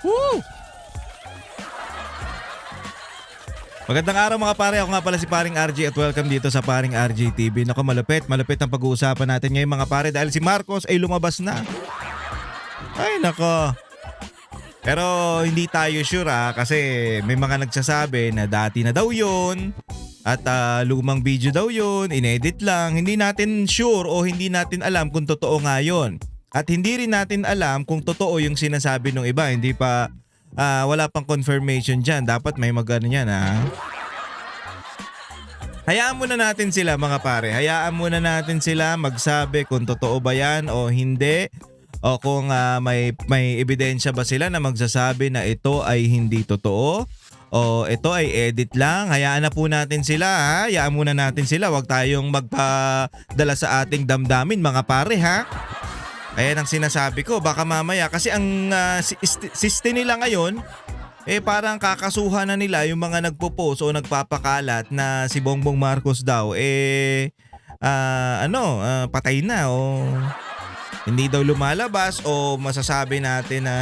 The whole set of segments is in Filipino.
Woo! Magandang araw mga pare, ako nga pala si Paring RJ at welcome dito sa Paring RJ TV. Naku, malupit ang pag-uusapan natin ngayon mga pare dahil si Marcos ay lumabas na. Ay nako. Pero hindi tayo sure kasi may mga nagsasabi na dati na daw yun at lumang video daw yun, inedit lang. Hindi natin sure o hindi natin alam kung totoo nga yun. At hindi rin natin alam kung totoo yung sinasabi ng iba. Hindi pa, wala pang confirmation dyan. Dapat may mag-ano yan Hayaan muna natin sila mga pare. Hayaan muna natin sila magsabi kung totoo ba yan o hindi. O kung may ebidensya ba sila na magsasabi na ito ay hindi totoo. O ito ay edit lang. Hayaan na po natin sila Hayaan muna natin sila. Huwag tayong magpadala sa ating damdamin mga pare Ayan ang sinasabi ko. Baka mamaya kasi ang siste nila ngayon parang kakasuhan na nila yung mga nagpo-post o nagpapakalat na si Bongbong Marcos daw patay na o hindi daw lumalabas o masasabi natin na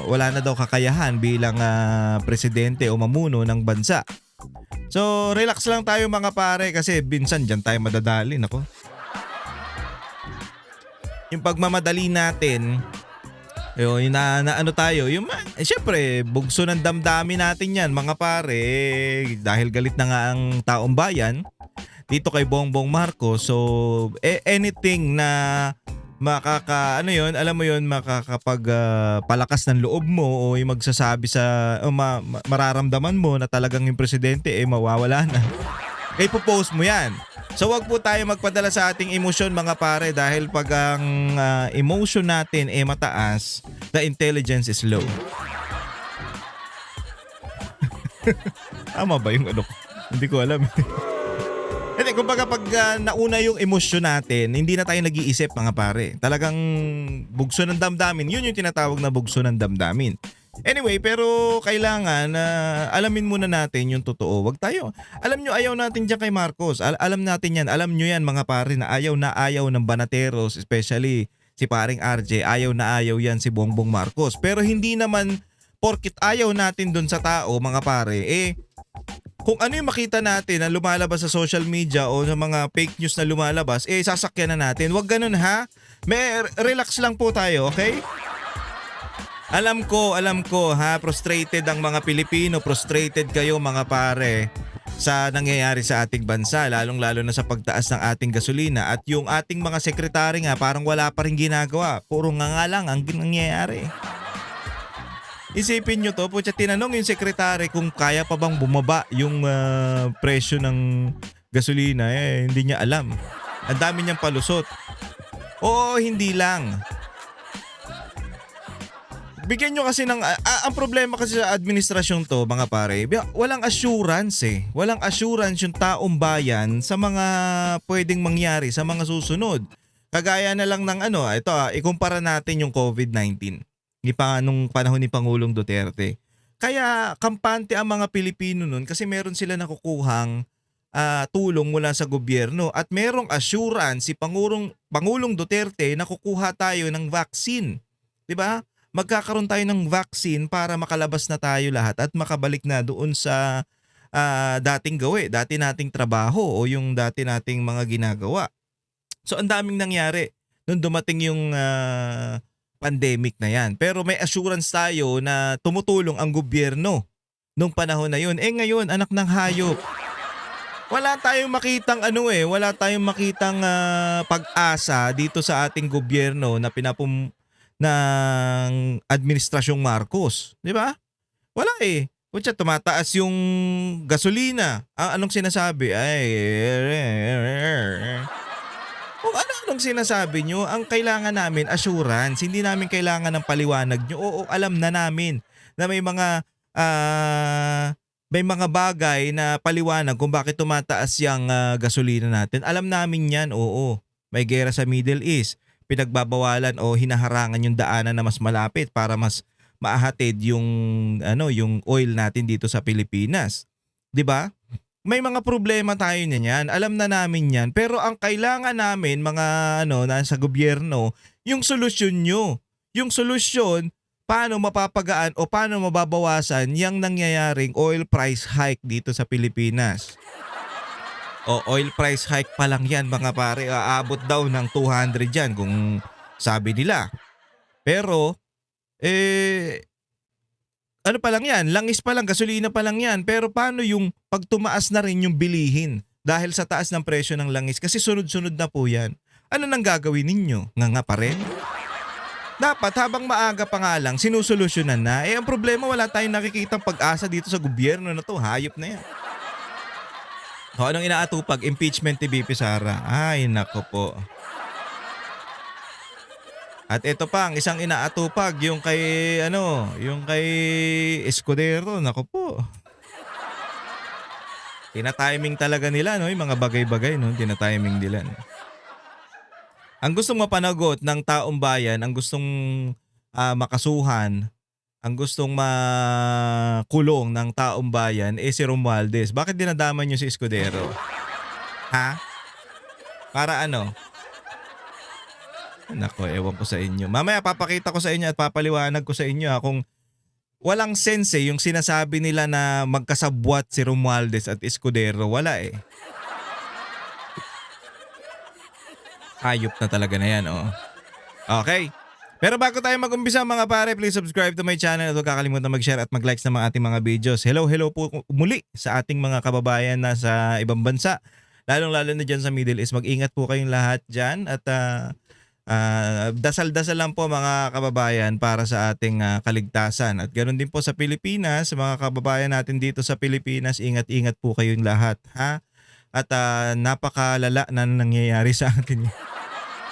wala na daw kakayahan bilang presidente o mamuno ng bansa. So relax lang tayo mga pare kasi minsan dyan tayo madadali. Nako. Yung pagmamadali natin yung ano tayo, syempre, bugso ng damdamin natin yan mga pare dahil galit na nga ang taong bayan dito kay Bongbong Marcos. So, anything na makakapag palakas ng loob mo o yung magsasabi sa mararamdaman mo na talagang yung presidente mawawala na. Ipopost mo yan. So wag po tayo magpadala sa ating emosyon mga pare dahil pag ang emotion natin mataas, the intelligence is low. Tama ba yung ano? Hindi ko alam. Hindi, kumbaga pag nauna yung emosyon natin, hindi na tayo nag-iisip mga pare. Talagang bugso ng damdamin. Yun yung tinatawag na bugso ng damdamin. Anyway, pero kailangan alamin muna natin yung totoo. Wag tayo. Alam nyo, ayaw natin dyan kay Marcos. Alam natin yan. Alam nyo yan mga pare na ayaw ng banateros, especially si paring RJ. Ayaw yan si Bongbong Marcos. Pero hindi naman porkit ayaw natin dun sa tao mga pare, kung ano yung makita natin na lumalabas sa social media o sa mga fake news na lumalabas, sasakyan na natin. Wag ganun relax lang po tayo, okay? Alam ko frustrated ang mga Pilipino, frustrated kayo mga pare sa nangyayari sa ating bansa, lalong-lalo na sa pagtaas ng ating gasolina at yung ating mga sekretary parang wala pa rin ginagawa, puro nga lang ang nangyayari. Isipin nyo to, tinanong yung sekretary kung kaya pa bang bumaba yung presyo ng gasolina, hindi niya alam. Ang dami niyang palusot. Oo, hindi lang. Bigyan nyo kasi ng ang problema kasi sa administrasyon to mga pare, walang assurance Walang assurance yung taong bayan sa mga pwedeng mangyari sa mga susunod. Kagaya na lang ng ikumpara natin yung COVID-19. Nung panahon ni Pangulong Duterte. Kaya kampante ang mga Pilipino nun kasi meron sila nakukuhang tulong mula sa gobyerno at merong assurance si Pangulong Duterte na kukuha tayo ng vaccine. 'Di ba? Magkakaroon tayo ng vaccine para makalabas na tayo lahat at makabalik na doon sa dati nating trabaho o yung dati nating mga ginagawa. So ang daming nangyari nung dumating yung pandemic na yan. Pero may assurance tayo na tumutulong ang gobyerno nung panahon na yun. Ngayon, anak ng hayop. Wala tayong makitang wala tayong makitang pag-asa dito sa ating gobyerno na ng administrasyong Marcos, 'di ba? Wala tumataas yung gasolina. Anong sinasabi? Kung anong sinasabi nyo, ang kailangan namin assurance. Hindi namin kailangan ng paliwanag nyo. Oo, alam na namin na may mga bagay na paliwanag kung bakit tumataas yung gasolina natin. Alam namin yan, oo. May gera sa Middle East. Pinagbabawalan o hinaharangan yung daanan na mas malapit para mas maahatid yung oil natin dito sa Pilipinas. 'Di ba? May mga problema tayo niyan. Alam na namin 'yan. Pero ang kailangan namin mga nasa gobyerno, yung solusyon nyo. Yung solusyon paano mapapagaan o paano mababawasan yung nangyayaring oil price hike dito sa Pilipinas. O oil price hike pa lang yan mga pare, aabot daw ng 200 yan kung sabi nila. Pero, ano pa lang yan, langis pa lang, gasolina pa lang yan. Pero paano yung pag tumaas na rin yung bilihin dahil sa taas ng presyo ng langis? Kasi sunod-sunod na po yan. Ano nang gagawin ninyo? Nga pa rin? Dapat habang maaga pa nga lang, sinusolusyonan na. Ang problema, wala tayong nakikitang pag-asa dito sa gobyerno na to. Hayop na yan. O anong inaatupag? Impeachment ni BP Sara. Ay, nako po. At ito pa, ang isang inaatupag, yung kay Escudero, nako po. Tina-timing talaga nila, no? Yung mga bagay-bagay, no? Tina-timing nila. No? Ang gustong mapanagot ng taong bayan, ang gustong makasuhan, ang gustong makulong ng taong bayan, si Romualdez. Bakit dinadaman niyo si Escudero? Ha? Para ano? Nako, ewan ko sa inyo. Mamaya papakita ko sa inyo at papaliwanag ko sa inyo kung walang sense yung sinasabi nila na magkasabwat si Romualdez at Escudero. Wala eh. Hayop na talaga na yan, oh. Okay. Pero bago tayo mag-umpisa mga pare, please subscribe to my channel at huwag kakalimutan mag-share at mag-likes ng mga ating mga videos. Hello po muli sa ating mga kababayan na sa ibang bansa. Lalong-lalo na dyan sa Middle East. Mag-ingat po kayong lahat dyan at dasal-dasal lang po mga kababayan para sa ating kaligtasan. At ganoon din po sa Pilipinas, mga kababayan natin dito sa Pilipinas, ingat-ingat po kayong lahat, ha? At napakalala na nangyayari sa atin.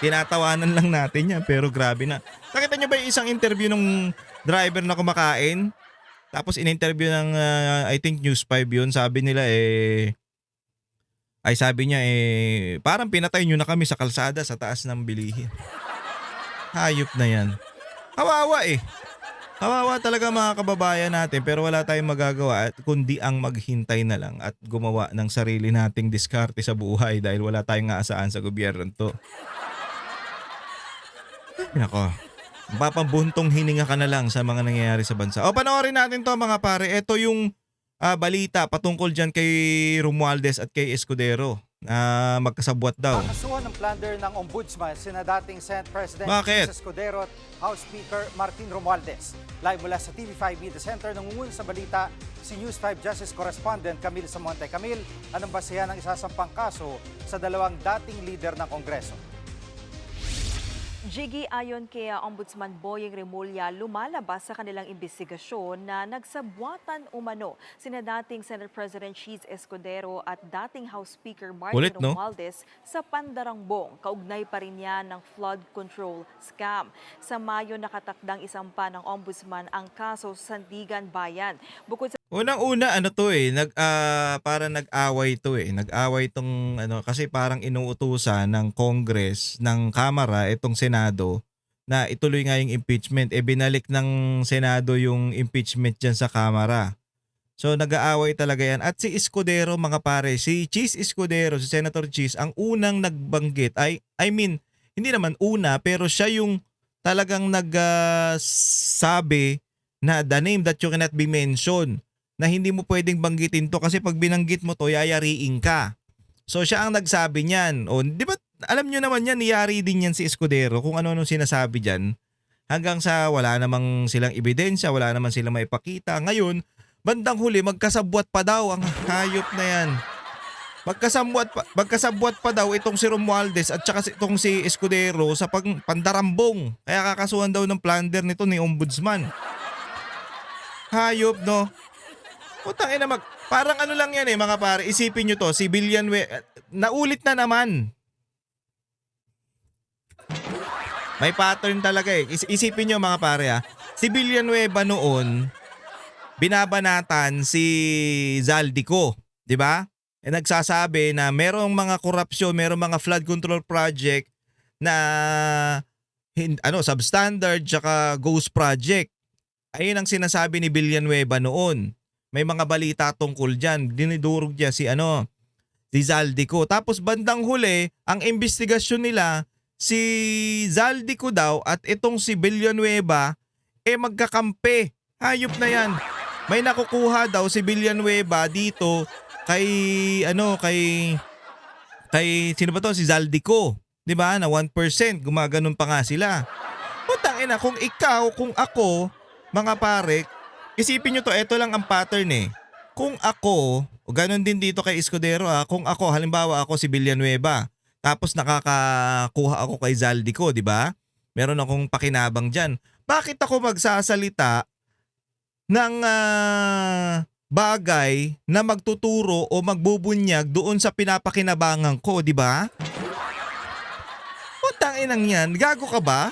Tinatawanan lang natin yan pero grabe na. Nakita niyo ba yung isang interview ng driver na kumakain? Tapos in-interview ng I think News 5 yun. Sabi nila sabi niya parang pinatay nyo na kami sa kalsada sa taas ng bilihin. Hayop na yan. Kawawa eh. Kawawa talaga mga kababayan natin pero wala tayong magagawa at kundi ang maghintay na lang at gumawa ng sarili nating diskarte sa buhay dahil wala tayong aasahan sa gobyerno to. Nako. Papabuntong hininga ka na lang sa mga nangyayari sa bansa. O panoorin natin to mga pare. Ito yung balita patungkol dyan kay Romualdez at kay Escudero na magkasabwat daw. Kakasuhan ng plunder ng Ombudsman sina dating Senate President Bakit? Jesus Escudero at House Speaker Martin Romualdez. Live mula sa TV5 Media Center, nangunguna sa balita si News 5 Justice Correspondent Camille Samonte. Camille, anong basehan ng isasampang kaso sa dalawang dating leader ng Kongreso? Jiggy, ayon kay Ombudsman Boyeng Remulla, lumalabas sa kanilang investigasyon na nagsabwatan umano sina dating Senate President Cheese Escudero at dating House Speaker Martin Romualdez sa Pandarangbong. Kaugnay pa rin yan ng flood control scam. Sa Mayo nakatakdang isampa ng Ombudsman ang kaso sa Sandigan Bayan. Bukod sa Unang-una para nag-away to Nag-away tong kasi parang inuutusan ng Congress, ng Kamara itong Senado na ituloy nga yung impeachment. Binalik ng Senado yung impeachment diyan sa Kamara. So nag-aaway talaga yan. At si Escudero mga pare, si Cheese Escudero, si Senator Cheese, ang unang nagbanggit hindi naman una pero siya yung talagang nagsabi na the name that you cannot be mentioned. Na hindi mo pwedeng banggitin to kasi pag binanggit mo to, yayariin ka. So siya ang nagsabi niyan. O, di ba, alam nyo naman yan, niyari din yan si Escudero kung ano-ano sinasabi dyan. Hanggang sa wala namang silang ebidensya, wala namang silang maipakita. Ngayon, bandang huli, magkasabwat pa daw ang hayop na yan. Magkasabwat pa daw itong si Romualdez at saka itong si Escudero sa Pandarambong. Kaya kakasuhan daw ng plunder nito ni Ombudsman. Hayop, no? Putang ina parang ano lang yan mga pare. Isipin nyo to, si Villanueva, naulit na naman. May pattern talaga eh. Isipin nyo mga pare si Villanueva noon, binabanatan si Zaldico, di ba? Nagsasabi na merong mga korupsyon, merong mga flood control project na substandard tsaka ghost project. Ayun ang sinasabi ni Villanueva noon. May mga balita tungkol dyan. Dinidurog niya si Zaldico. Tapos bandang huli, ang investigasyon nila, si Zaldico daw at itong si Villanueva, magkakampi. Hayop na yan. May nakukuha daw si Villanueva dito kay kay sino ba to? Si Zaldico. 'Di ba? Na 1%, gumaganon pa nga sila. Putang ina, kung ikaw, kung ako, mga pare, isipin nyo to, eto lang ang pattern eh. Kung ako, ganon din dito kay Escudero kung ako, halimbawa ako si Villanueva, tapos nakakakuha ako kay Zaldico, di ba? Meron akong pakinabang dyan. Bakit ako magsasalita ng bagay na magtuturo o magbubunyag doon sa pinapakinabangan ko, di ba? Putang inang yan, gago ka ba?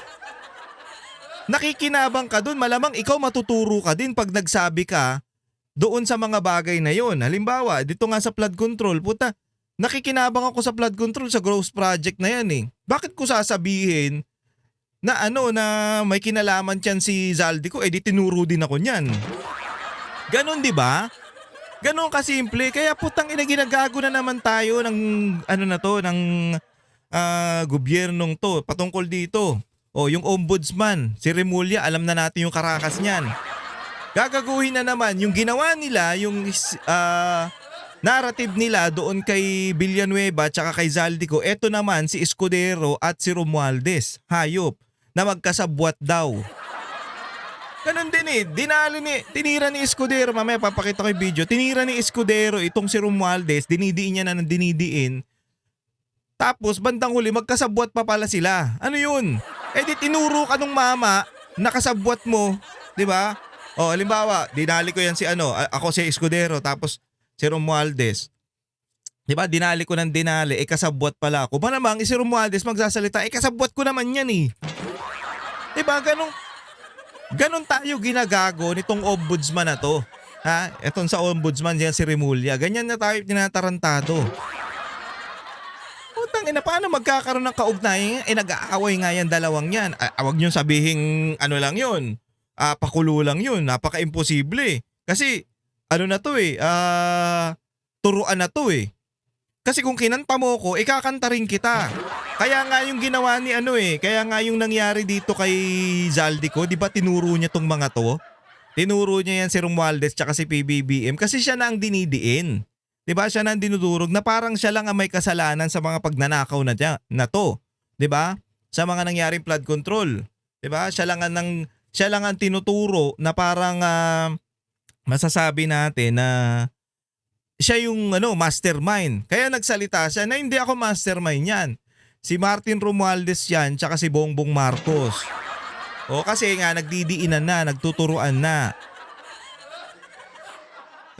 Nakikinabang ka doon, malamang ikaw matuturo ka din pag nagsabi ka doon sa mga bagay na yon. Halimbawa, dito nga sa flood control, puta, nakikinabang ako sa flood control sa growth project na yan eh. Bakit ko sasabihin na na may kinalaman tiyan si Zaldico, di tinuro din ako niyan. Ganon, di ba? Ganon kasimple. Kaya putang ina, ginagago na naman tayo ng ng gobyernong to patungkol dito. Yung ombudsman, si Remulla, alam na natin yung karakas niyan. Gagaguhin na naman yung ginawa nila, yung narrative nila doon kay Villanueva at saka kay Zaldico. Eto naman si Escudero at si Romualdez, hayop, na magkasabwat daw. Ganun din eh, tinira ni Escudero, mamaya papakita ko yung video, tinira ni Escudero itong si Romualdez, dinidiin niya na ng dinidiin. Tapos bandang huli magkasabwat pa pala sila. Ano yun? Di tinuro ka nung mama, nakasabwat mo, di ba? Halimbawa, dinali ko yan si ako si Escudero, tapos si Romualdez. Di ba, dinali ko ng dinali, kasabwat pala ako. Malamang si Romualdez magsasalita, kasabwat ko naman yan eh. Di ba, ganun tayo ginagago nitong ombudsman na to. Ha? Etong sa ombudsman yan si Remulla. Ganyan na tayo tinatarantado. Putang ina, paano magkakaroon ng kaugnayan? Nag-aaway nga yan dalawang yan. Wag nyo sabihing lang yun. Pakulo lang yun. Napaka-imposible. Kasi na to turuan na to eh. Kasi kung kinanta mo ko, kakanta rin kita. Kaya nga yung ginawa ni kaya nga yung nangyari dito kay Zaldico, di ba tinuro niya tong mga to? Tinuro niya yan si Romualdez tsaka si PBBM kasi siya na ang dinidiin. Di ba? Siya na ang dinudurog na parang siya lang ang may kasalanan sa mga pagnanakaw na to. Di ba? Sa mga nangyaring flood control. Di ba? Siya lang ang tinuturo na parang masasabi natin na siya yung mastermind. Kaya nagsalita siya na hindi ako mastermind yan. Si Martin Romualdez yan tsaka si Bongbong Marcos. Kasi nga nagdidiinan na, nagtuturuan na.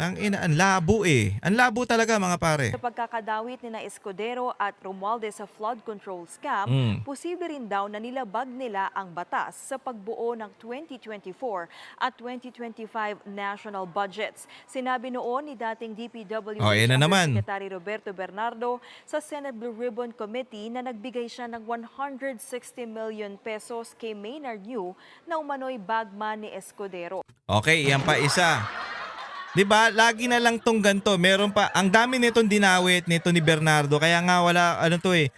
Ang labo eh. Ang labo talaga mga pare. Sa pagkakadawit ni na Escudero at Romualdez sa flood control scam, posible rin daw na nilabag nila ang batas sa pagbuo ng 2024 at 2025 national budgets. Sinabi noon ni dating DPWH yan na naman. Secretary Roberto Bernardo sa Senate Blue Ribbon Committee na nagbigay siya ng 160 million pesos kay Maynard New na umano'y bagman ni Escudero. Okay, yan pa isa. 'Di ba? Lagi na lang tong ganto. Meron pa. Ang dami nitong dinawit nito ni Bernardo. Kaya nga wala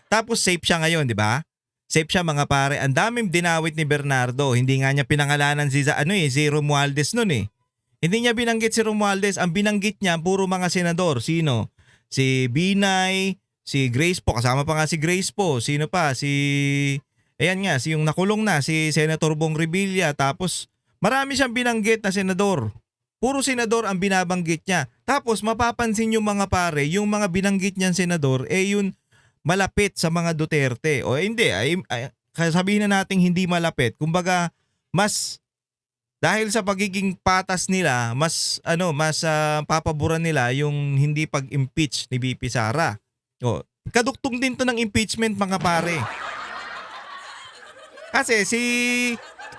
Tapos safe siya ngayon, 'di ba? Safe siya mga pare. Ang daming dinawit ni Bernardo. Hindi nga niya pinangalanan si Romualdez noon eh. Hindi niya binanggit si Romualdez. Ang binanggit niya puro mga senador. Sino? Si Binay, si Grace po. Kasama pa nga si Grace po. Sino pa? Ayan nga, yung nakulong na si Senator Bong Revilla. Tapos marami siyang binanggit na senador. Puro senador ang binabanggit niya. Tapos mapapansin yung mga pare, yung mga binanggit niyang senador, yun malapit sa mga Duterte. Hindi, sabihin na natin hindi malapit. Kumbaga, mas dahil sa pagiging patas nila, mas papaboran nila yung hindi pag-impeach ni VP Sara. Kaduktong din to ng impeachment mga pare. Kasi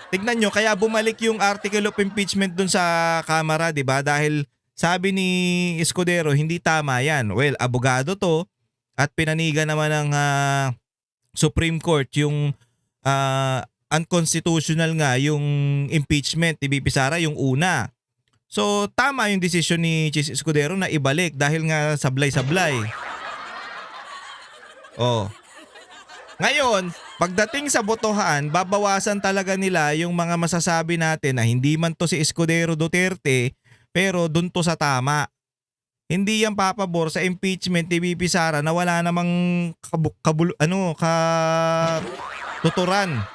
tignan nyo, kaya bumalik yung article of impeachment dun sa Kamara, di ba? Dahil sabi ni Escudero, hindi tama yan. Well, abogado to at pinanigan naman ng Supreme Court yung unconstitutional nga yung impeachment ni VP Sara, yung una. So, tama yung desisyon ni Chis Escudero na ibalik dahil nga sablay-sablay. Ngayon, pagdating sa botohan, babawasan talaga nila yung mga masasabi natin na hindi man to si Escudero Duterte, pero dun to sa tama. Hindi yan papabor sa impeachment ni VP Sara na wala namang tuturan.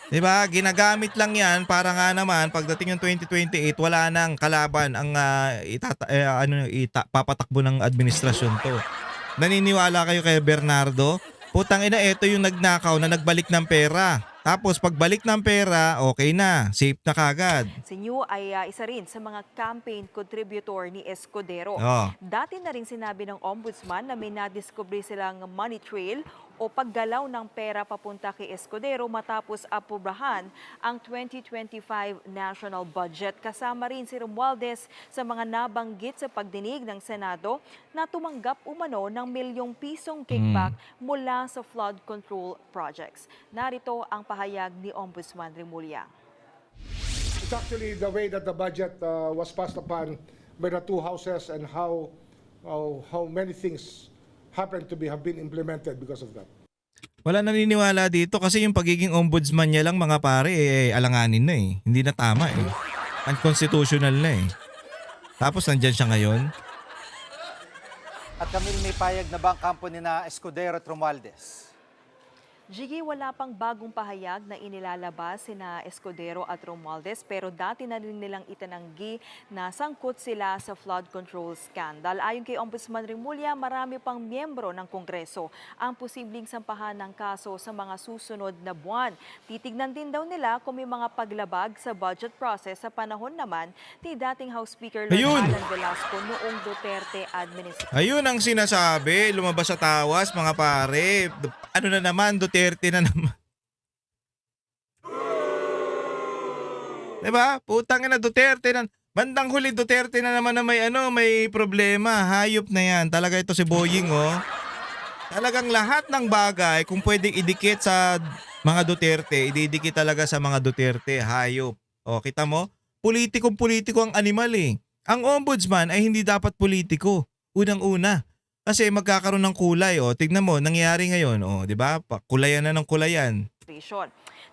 Diba? Ginagamit lang yan para nga naman pagdating ng 2028 wala nang kalaban ang papatakbo ng administrasyon to. Naniniwala kayo kay Bernardo? Putang ina, ito yung nagnakaw na nagbalik ng pera. Tapos pagbalik ng pera, okay na, safe na kagad. Si New ay isa rin sa mga campaign contributor ni Escudero. Oh. Dati na rin sinabi ng ombudsman na may nadiskubre silang money trail o paggalaw ng pera papunta kay Escudero matapos aprobahan ang 2025 national budget. Kasama rin si Romualdez sa mga nabanggit sa pagdinig ng Senado na tumanggap umano ng milyong pisong kickback mula sa flood control projects. Narito ang pahayag ni Ombudsman Remulla. It's actually the way that the budget was passed upon by the two houses and how many things have been implemented because of that. Wala naniniwala dito kasi yung pagiging ombudsman niya lang mga pare alanganin na eh. Hindi na tama eh. Unconstitutional na eh. Tapos nandyan siya ngayon. At Camille, may payag na ba ang kampo ni na Escudero at Romualdez? Jiggy, wala pang bagong pahayag na inilalabas sina Escudero at Romualdez pero dati na rin nilang itinanggi na sangkot sila sa flood control scandal. Ayon kay Ombudsman Remulla, marami pang miyembro ng Kongreso ang posibleng sampahan ng kaso sa mga susunod na buwan. Titignan din daw nila kung may mga paglabag sa budget process sa panahon naman ni dating House Speaker Lord Alan Velasco noong Duterte administration. Ayun ang sinasabi, lumabas sa tawas mga pare. Ano na naman, Duterte na naman. Diba? Putang ina, Duterte na. Bandang huli, Duterte na naman na may problema. Hayop na yan. Talaga ito si Boying, oh. Talagang lahat ng bagay, kung pwedeng idikit sa mga Duterte, ididikit talaga sa mga Duterte. Hayop. O, kita mo? Politikong-politiko ang animal eh. Ang ombudsman ay hindi dapat politiko. Unang-una. Kasi magkakaroon ng kulay, oh. Tignan mo, nangyayari ngayon, oh, 'di ba? Kulayan na ng kulayan.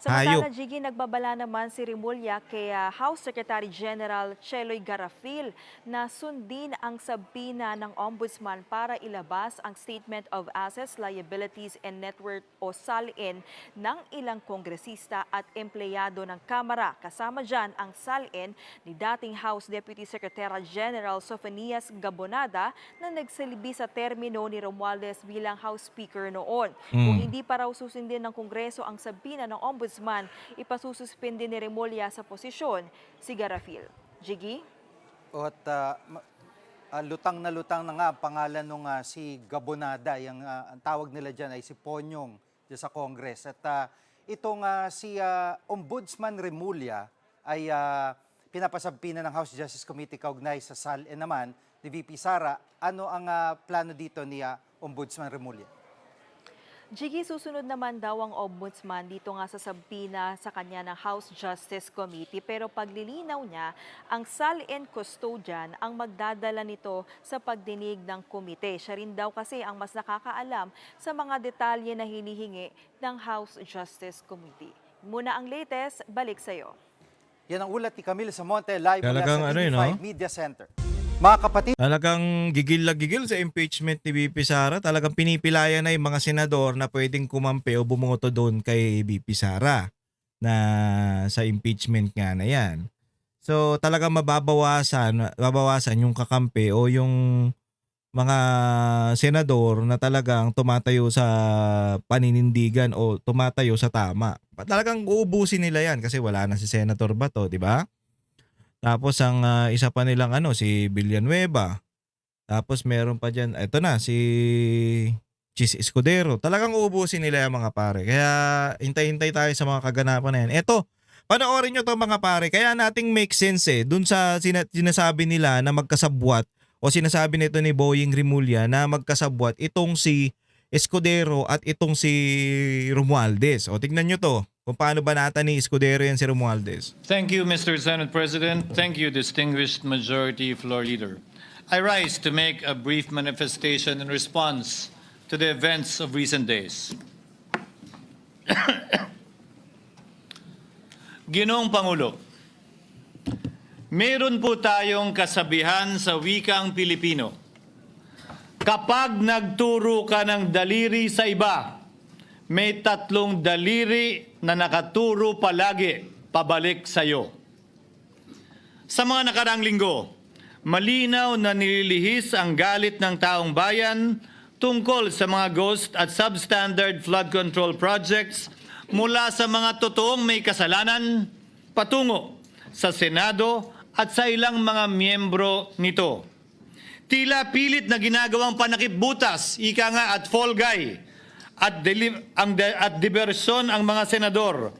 Samantala, Jiggy, nagbabala naman si Remulla kay House Secretary General Cheloy Garafil na sundin ang sabina ng Ombudsman para ilabas ang Statement of Assets, Liabilities and Net Worth o SALIN ng ilang kongresista at empleyado ng Kamara. Kasama dyan ang SALIN ni dating House Deputy Secretary General Sofonias Gabonada na nagsilbi sa termino ni Romualdez bilang House Speaker noon. Kung hindi pa raw susundin ng Kongreso ang sabina ng Ombudsman, ipasususpindi ni Remulla sa posisyon si Garafil. Jiggy? At lutang na nga ang pangalan nung si Gabonada. Ang tawag nila dyan ay si Ponyong dyan sa Congress. At itong si Ombudsman Remulla ay pinapasampina ng House Justice Committee kaugnay sa SALN naman ni VP Sara. Ano ang plano dito ni Ombudsman Remulla? Jiggy, susunod naman daw ang ombudsman dito nga sa sabina sa kanya ng House Justice Committee. Pero paglilinaw niya, ang SALN custodian ang magdadala nito sa pagdinig ng komite. Siya rin daw kasi ang mas nakakaalam sa mga detalye na hinihingi ng House Justice Committee. Muna ang latest, balik sa'yo. Yan ang ulat ni Camille Samonte, live mula Talagang sa ano TV5 Media Center. Mga kapatid, Talagang gigil na gigil sa impeachment ni VP Sara. Talagang pinipilaya na yung mga senador na pwedeng kumampi o bumoto doon kay VP Sara na sa impeachment nga na yan. So talagang mababawasan yung kakampi o yung mga senador na talagang tumatayo sa paninindigan o tumatayo sa tama. Talagang uubusin nila yan kasi wala na si Senator Bato, di ba? Tapos ang isa pa nilang si Villanueva. Tapos meron pa dyan, ito na, si Chis Escudero. Talagang uubusin nila yung mga pare. Kaya hintay-hintay tayo sa mga kaganapan na yan. Eto, panoorin nyo to mga pare. Kaya nating make sense dun sa sinasabi nila na magkasabwat o sinasabi nito ni Boying Remulla na magkasabwat itong si Escudero at itong si Romualdez. O tignan nyo to. Kung paano banata ni Escudero yan si Romualdez. Thank you, Mr. Senate President. Thank you, distinguished Majority Floor Leader. I rise to make a brief manifestation in response to the events of recent days. Ginoong Pangulo, meron po tayong kasabihan sa wikang Pilipino. Kapag nagturo ka ng daliri sa iba, may 3 daliri na nakaturo palagi pabalik sa iyo. Sa mga nakaraang linggo, malinaw na nililihis ang galit ng taong bayan tungkol sa mga ghost at substandard flood control projects mula sa mga totoong may kasalanan patungo sa Senado at sa ilang mga miyembro nito. Tila pilit na ginagawang panakipbutas, ika nga at fall guy, at diversyon ang mga senador.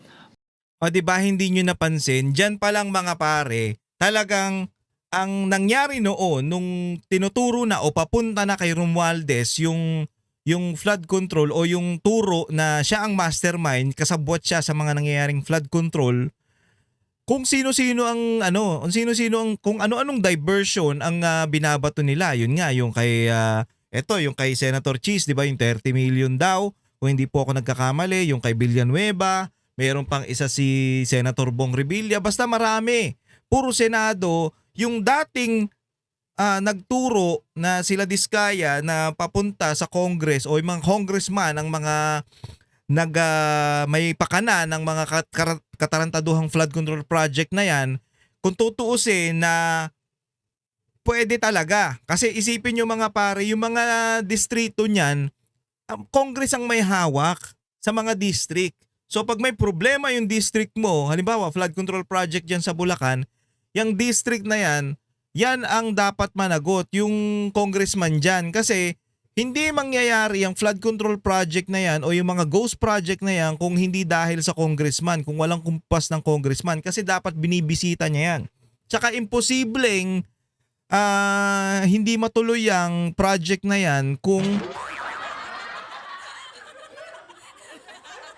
O di ba hindi nyo napansin, dyan pa lang mga pare, talagang ang nangyari noon nung tinuturo na o papunta na kay Romualdez yung flood control o yung turo na siya ang mastermind, kasabwat siya sa mga nangyayaring flood control, kung sino-sino ang kung ano-anong diversion ang binabato nila. Yun nga yung kay yung kay Senator Cheese, 'di ba, yung 30 million daw, kung hindi po ako nagkakamali, yung kay Villanueva, mayroon pang isa si Senator Bong Revilla, basta marami. Puro Senado, yung dating nagturo na sila Diskaya na papunta sa Congress o yung mga congressman ang mga may pakana ng mga katarantaduhang flood control project na yan, kung tutuusin na pwede talaga. Kasi isipin nyo mga pare, yung mga distrito niyan, Congress ang may hawak sa mga district. So pag may problema yung district mo, halimbawa flood control project dyan sa Bulacan, yung district na yan ang dapat managot, yung congressman dyan. Kasi hindi mangyayari ang flood control project na yan o yung mga ghost project na yan kung hindi dahil sa congressman, kung walang kumpas ng congressman. Kasi dapat binibisita niya yan. Tsaka imposibleng hindi matuloy ang project na yan kung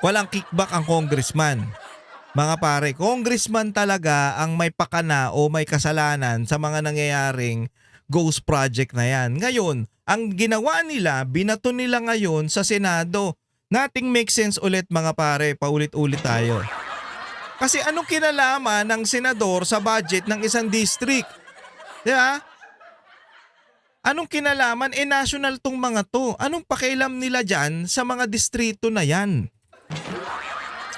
walang kickback ang congressman. Mga pare, congressman talaga ang may pakana o may kasalanan sa mga nangyayaring ghost project na yan. Ngayon, ang ginawa nila, binato nila ngayon sa Senado. Nothing makes sense ulit mga pare, paulit-ulit tayo. Kasi anong kinalaman ng senador sa budget ng isang district? Di ba? Anong kinalaman? National tong mga to. Anong pakialam nila dyan sa mga distrito na yan?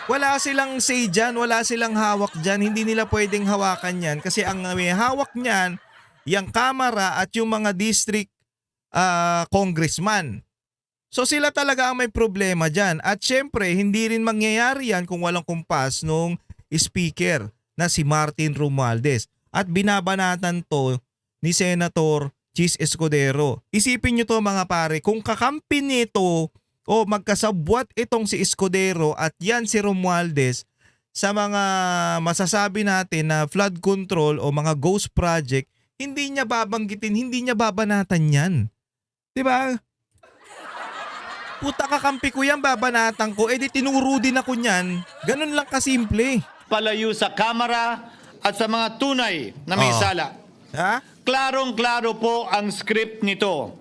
Wala silang say dyan, wala silang hawak dyan, hindi nila pwedeng hawakan yan kasi ang may hawak niyan, yung Kamara at yung mga district congressman. So sila talaga ang may problema dyan. At syempre, hindi rin mangyayari yan kung walang kumpas nung speaker na si Martin Romualdez. At binabanatan to ni Senator Cheese Escudero. Isipin nyo to mga pare, kung kakampi nito o magkasabwat itong si Escudero at yan si Romualdez sa mga masasabi natin na flood control o mga ghost project, hindi niya babanggitin, hindi niya babanatan yan. Diba? Puta kakampi ko yan, babanatan ko, di tinuro din ako niyan. Ganun lang kasimple. Palayo sa Kamara at sa mga tunay na may sala. Ha? Klarong-klaro po ang script nito.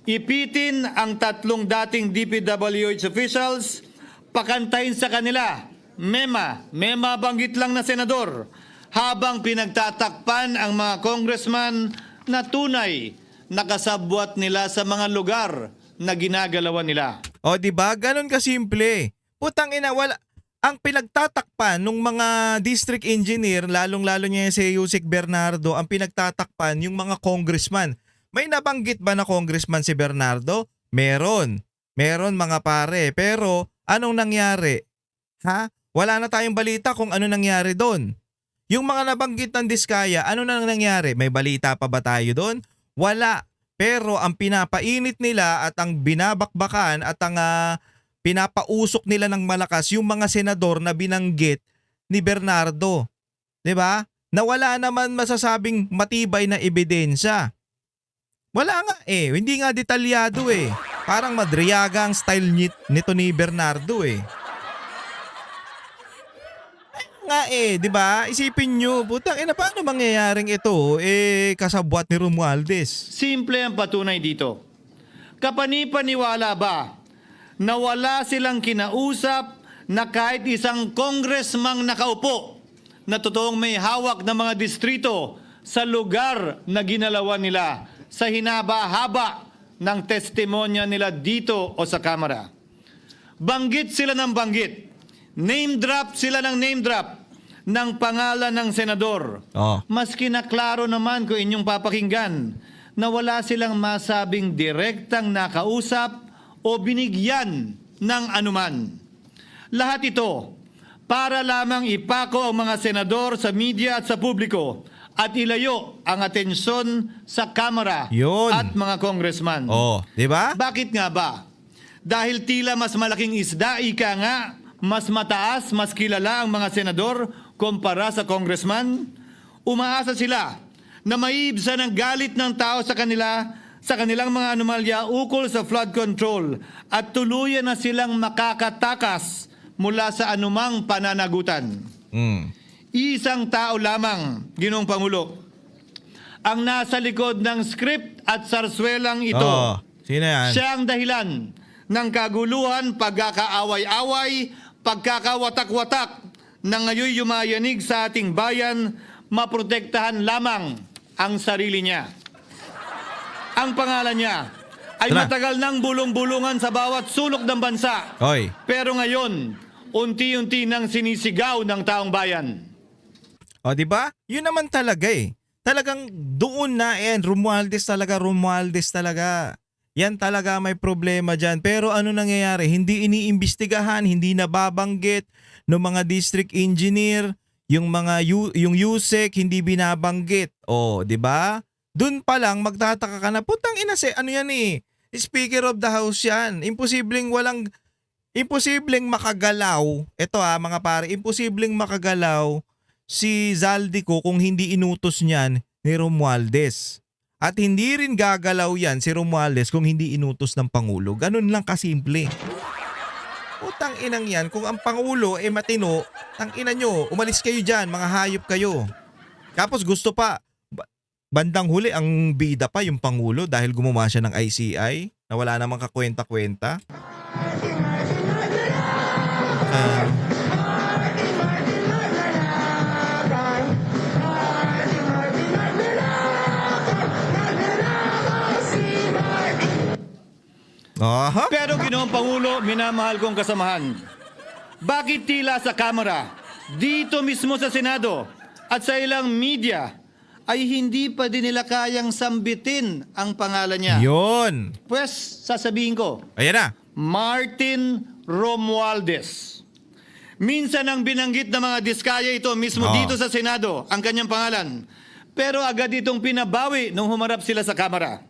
Ipitin ang 3 dating DPWH officials, pakantayin sa kanila, mema banggit lang na senador, habang pinagtatakpan ang mga congressman na tunay nakasabwat nila sa mga lugar na ginagalawan nila. O di ba? Ganun kasimple. Putang ina, wala ang pinagtatakpan ng mga district engineer, lalong-lalo niya si Yusek Bernardo, ang pinagtatakpan yung mga congressman. May nabanggit ba na congressman si Bernardo? Meron. Meron mga pare. Pero anong nangyari? Ha? Wala na tayong balita kung ano nangyari doon. Yung mga nabanggit ng Diskaya, ano na nangyari? May balita pa ba tayo doon? Wala. Pero ang pinapainit nila at ang binabakbakan at ang pinapausok nila ng malakas yung mga senador na binanggit ni Bernardo. 'Di ba? Na wala naman masasabing matibay na ebidensya. Wala nga hindi nga detalyado Parang Madriaga ang style nito ni Bernardo Nga 'di ba? Isipin nyo, putang ina, paano mangyayaring ito kasabwat ni Romualdez? Simple ang patunay dito. Kapanipaniwala ba na wala silang kinausap na kahit isang congressman nakaupo na totoong may hawak ng mga distrito sa lugar na ginalawan nila sa hinaba-haba ng testimonya nila dito o sa Kamara. Banggit sila ng banggit. Name drop sila ng name drop ng pangalan ng senador. Oh. Maski na klaro naman kung inyong papakinggan na wala silang masabing direktang nakausap o binigyan ng anuman. Lahat ito para lamang ipako ang mga senador sa media at sa publiko at ilayo ang atensyon sa Kamara Yun. at mga congressman. Oh, di ba? Bakit nga ba? Dahil tila mas malaking isda, ika nga, mas mataas, mas kilala ang mga senador kumpara sa congressman? Umaasa sila na maiibsan ang galit ng tao sa kanilang mga anomalya ukol sa flood control at tuluyan na silang makakatakas mula sa anumang pananagutan. Isang tao lamang, Ginoong Pangulo, ang nasa likod ng script at sarswelang ito. Oh, sino yan? Siya ang dahilan ng kaguluhan, pagkakaaway-away, pagkakawatak-watak na ngayon yumayanig sa ating bayan, maprotektahan lamang ang sarili niya. Ang pangalan niya ay Tara. matagal nang bulong-bulungan sa bawat sulok ng bansa. Hoy. Pero ngayon, unti-unti nang sinisigaw ng taong bayan. O, di ba? Yun naman talaga eh. Talagang doon na Romualdez talaga. Yan talaga may problema dyan. Pero ano nangyayari? Hindi iniimbestigahan, hindi nababanggit ng mga district engineer, yung USEC hindi binabanggit. O, di ba? Doon pa lang magtataka ka na, putang ina, ano yan eh? Speaker of the House yan. Imposibleng makagalaw. Ito mga pare, imposibleng makagalaw si Zaldico kung hindi inutos niyan ni Romualdez. At hindi rin gagalaw yan si Romualdez kung hindi inutos ng Pangulo. Ganun lang kasimple. Utang inang yan, kung ang Pangulo matino, tang ina nyo, umalis kayo dyan, mga hayop kayo. Tapos gusto pa, bandang huli ang bida pa yung Pangulo dahil gumawa siya ng ICI na wala namang kakwenta-kwenta. Aha. Pero Ginoong Pangulo, minamahal kong kasamahan, bakit tila sa Kamara, dito mismo sa Senado at sa ilang media ay hindi pa din nila kayang sambitin ang pangalan niya? Yun. Pues, sasabihin ko, Ayan na. Martin Romualdez. Minsan ang binanggit ng mga diskaya ito mismo Oo. dito sa Senado, ang kanyang pangalan. Pero agad itong pinabawi nung humarap sila sa Kamara.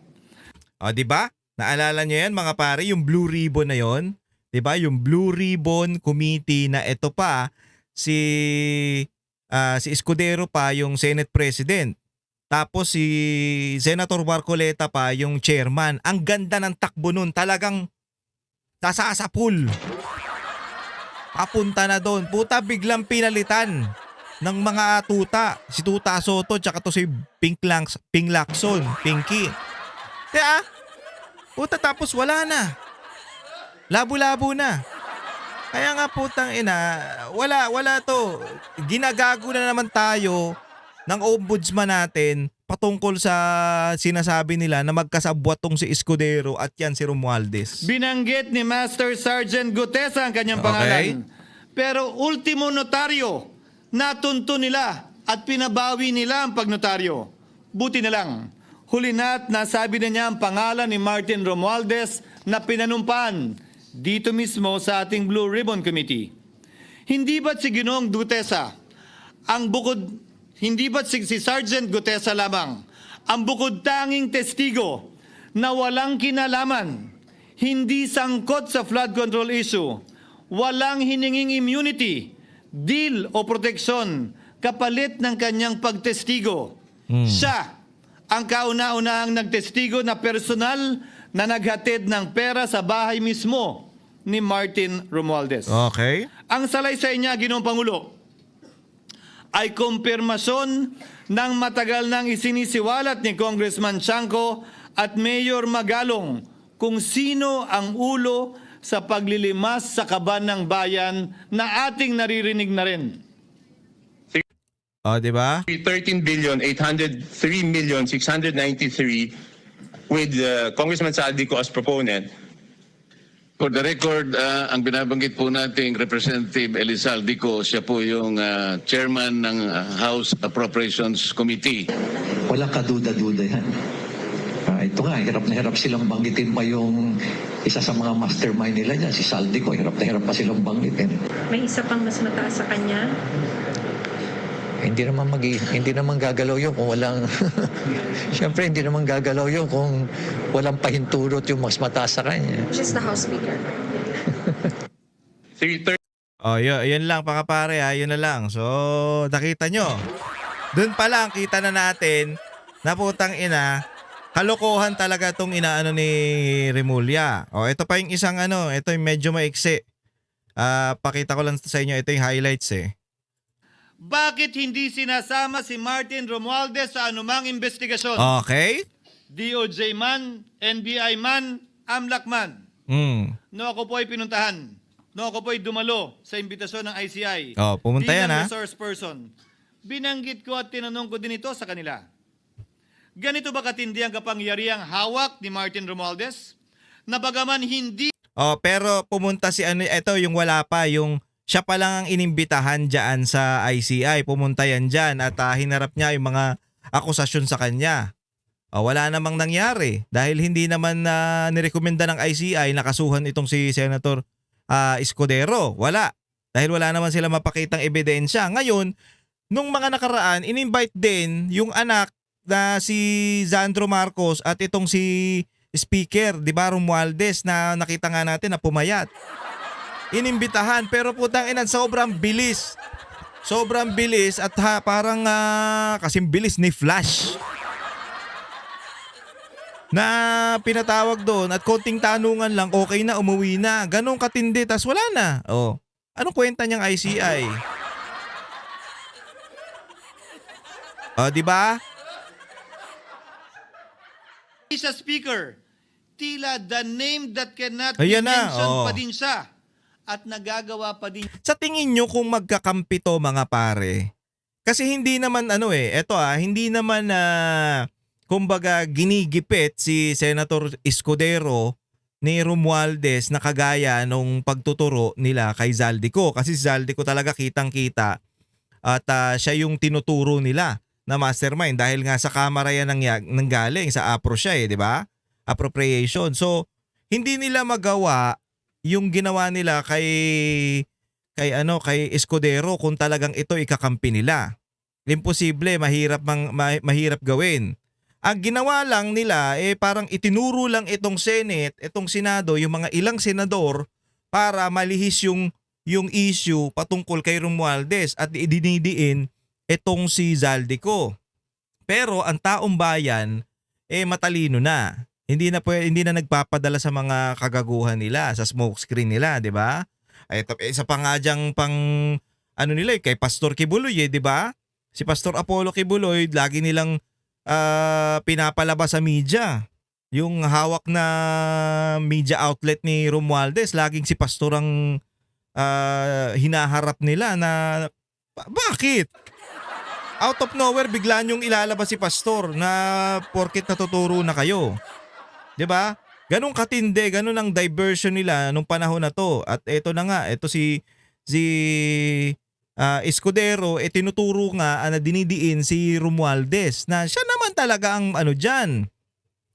O, di ba? Naalala niyo yan mga pare, yung Blue Ribbon na yon, 'di ba? Yung Blue Ribbon Committee na ito pa si Escudero pa yung Senate President. Tapos si Senator Marcoleta pa yung chairman. Ang ganda ng takbo nun, talagang sasasapul. Papunta na doon. Puta, biglang pinalitan ng mga tuta. Si Tuta Soto tsaka to si Ping Lacson, Pinky. Kaya puta, tapos wala na. Labo-labo na. Kaya nga putang ina, wala to. Ginagago na naman tayo ng ombudsman natin patungkol sa sinasabi nila na magkasabwat tong si Escudero at yan si Romualdez. Binanggit ni Master Sergeant Gutesa ang kanyang pangalan. Pero ultimo notaryo, natunto nila at pinabawi nila ang pagnotaryo. Buti na lang, huli na't nasabi na niya ang pangalan ni Martin Romualdez na pinanumpan dito mismo sa ating Blue Ribbon Committee. Hindi ba't si Ginoong Gutesa hindi ba't si Sergeant Gutesa lamang ang bukod tanging testigo na walang kinalaman, hindi sangkot sa flood control issue, walang hininging immunity, deal o proteksyon kapalit ng kanyang pagtestigo? Siya ang kauna-unahang nagtestigo na personal na naghatid ng pera sa bahay mismo ni Martin Romualdez. Okay. Ang salaysay niya, Ginoong Pangulo, ay kumpirmasyon ng matagal nang isinisiwalat ni Congressman Chanco at Mayor Magalong kung sino ang ulo sa paglilimas sa kaban ng bayan na ating naririnig na rin. O, di ba? 13,803,693 with Congressman Saldico as proponent. For the record, ang binabanggit po nating Representative Elizalde ko, siya po yung chairman ng House Appropriations Committee. Walang kaduda-duda yan. Ito nga, hirap na hirap silang banggitin pa yung isa sa mga mastermind nila dyan, si Saldico. Hirap na hirap pa silang banggitin. May isa pang mas mataas sa kanya? Hindi naman gagalaw yun kung walang... Siyempre, hindi naman gagalaw yun kung walang pahintulot yung mas mataas sa kanya. Which is the House Speaker. O, yun lang mga pare ha, yun na lang. So, nakita nyo. Doon pa lang, kita na natin na putang ina, kalokohan talaga itong inaano ni Remulla. O, ito pa yung isang ito yung medyo maiksi. Pakita ko lang sa inyo, ito yung highlights eh. Bakit hindi sinasama si Martin Romualdez sa anumang investigasyon? Okay? DOJ man, NBI man, AMLAC man. No ako po ay pinuntahan. No ako po ay dumalo sa imbitasyon ng ICI. Oh, pumunta yan bilang ha. resource person. Binanggit ko at tinanong ko din ito sa kanila. Ganito ba katindi ang kapangyarihang hawak ni Martin Romualdez? Na bagaman hindi Oh, pero pumunta si ito yung wala pa, yung siya pa lang ang inimbitahan dyan sa ICI. Pumunta yan dyan at hinarap niya yung mga akusasyon sa kanya. Wala namang nangyari dahil hindi naman nirekomenda ng ICI na kasuhan itong si Senator Escudero. Wala. Dahil wala naman sila mapakitang ebidensya. Ngayon, nung mga nakaraan, in-invite din yung anak na si Sandro Marcos at itong si Speaker, di ba, Romualdez, na nakita nga natin na pumayat. Inimbitahan, pero putang ina, sobrang bilis. Sobrang bilis at parang kasing bilis ni Flash. Na pinatawag doon at konting tanungan lang, okay na, umuwi na. Ganong katindi, tas wala na. Oh. Anong kwenta niyang ICI? Di ba? sa speaker, tila the name that cannot Ayan be na, mentioned oh. pa din siya. At nagagawa pa din Sa tingin nyo kung magkakampi to mga pare, kasi hindi naman hindi naman kumbaga ginigipit si Senator Escudero ni Romualdez na kagaya nung pagtuturo nila kay Zaldico. Kasi si Zaldico talaga kitang-kita at siya yung tinuturo nila na mastermind dahil nga sa kamara yan nanggaling, sa APRO siya di ba? Appropriation. So, hindi nila magawa yung ginawa nila kay Escudero kung talagang ito ikakampi nila. Imposible, mahirap gawin. Ang ginawa lang nila parang itinuro lang itong Senate, itong Senado, yung mga ilang senador para malihis yung issue patungkol kay Romualdez at idinidiin itong si Zaldico. Pero ang taong bayan matalino na. Hindi na nagpapadala sa mga kagaguhan nila, sa smokescreen nila, 'di ba? Isa pa nga diyang nila kay Pastor Kibuloy, 'di ba? Si Pastor Apollo Kibuloy, lagi nilang pinapalabas sa media. Yung hawak na media outlet ni Romualdez, laging si Pastor ang hinaharap nila na bakit? Out of nowhere, bigla niyong ilalabas si Pastor na porket natuturo na kayo. 'Di ba? Ganun katindi, ganun ang diversion nila nung panahon na to. At eto na nga, eto si Escudero tinuturo nga na dinidiin si Romualdez na siya naman talaga ang diyan.